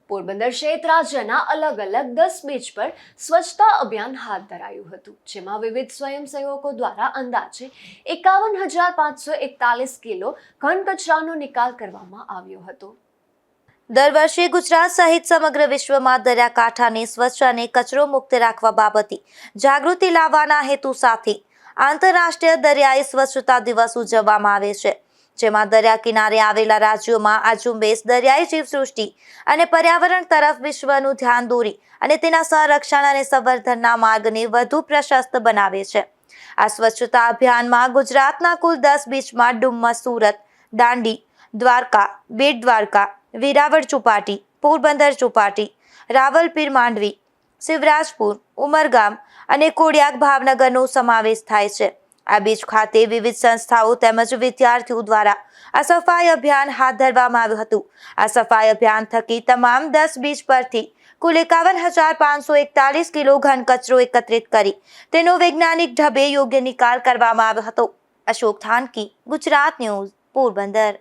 પોરબંદર સહિત રાજ્યના અલગ અલગ 10 બીચ પર સ્વચ્છતા અભિયાન હાથ ધરાયું હતું, જેમાં વિવિધ સ્વયંસેવકો દ્વારા અંદાજે 51,541 કિલો ઘન કચરાનો નિકાલ કરવામાં આવ્યો હતો। દર વર્ષે ગુજરાત સહિત સમગ્ર વિશ્વમાં દરિયાકાંઠાને સ્વચ્છ અને કચરો મુક્ત રાખવા બાબતે જાગૃતિ લાવવાના હેતુ સાથે આંતરરાષ્ટ્રીય દરિયાઈ સ્વચ્છતા દિવસ ઉજવવામાં આવે છે, જેમાં દરિયા કિનારે આવેલા રાજ્યોમાં આ ઝુંબેશ દરિયાઈ જીવસૃષ્ટિ અને પર્યાવરણ તરફ વિશ્વનું ધ્યાન દોરી અને તેના સંરક્ષણ અને સંવર્ધનના માર્ગને વધુ પ્રશસ્ત બનાવે છે। આ સ્વચ્છતા અભિયાનમાં ગુજરાતના કુલ 10 બીચમાં ડુમ્મસ, સુરત, દાંડી, દ્વારકા, બેટ દ્વારકા, વેરાવળ ચોપાટી, પોરબંદર ચોપાટી, રાવલપીર માંડવી, શિવરાજપુર, ઉમરગામ અને કોડિયાક ભાવનગરનો સમાવેશ થાય છે। આ બીચ ખાતે વિવિધ સંસ્થાઓ તેમજ વિદ્યાર્થીઓ દ્વારા આ સફાઈ અભિયાન હાથ ધરવામાં આવ્યું હતું। આ સફાઈ અભિયાન થકી તમામ 10 બીચ પરથી કુલ 51,541 કિલો ઘન કચરો એકત્રિત કરી તેનો વૈજ્ઞાનિક ઢબે યોગ્ય નિકાલ કરવામાં આવ્યો હતો। અશોક થાનકી, ગુજરાત ન્યૂઝ, પોરબંદર।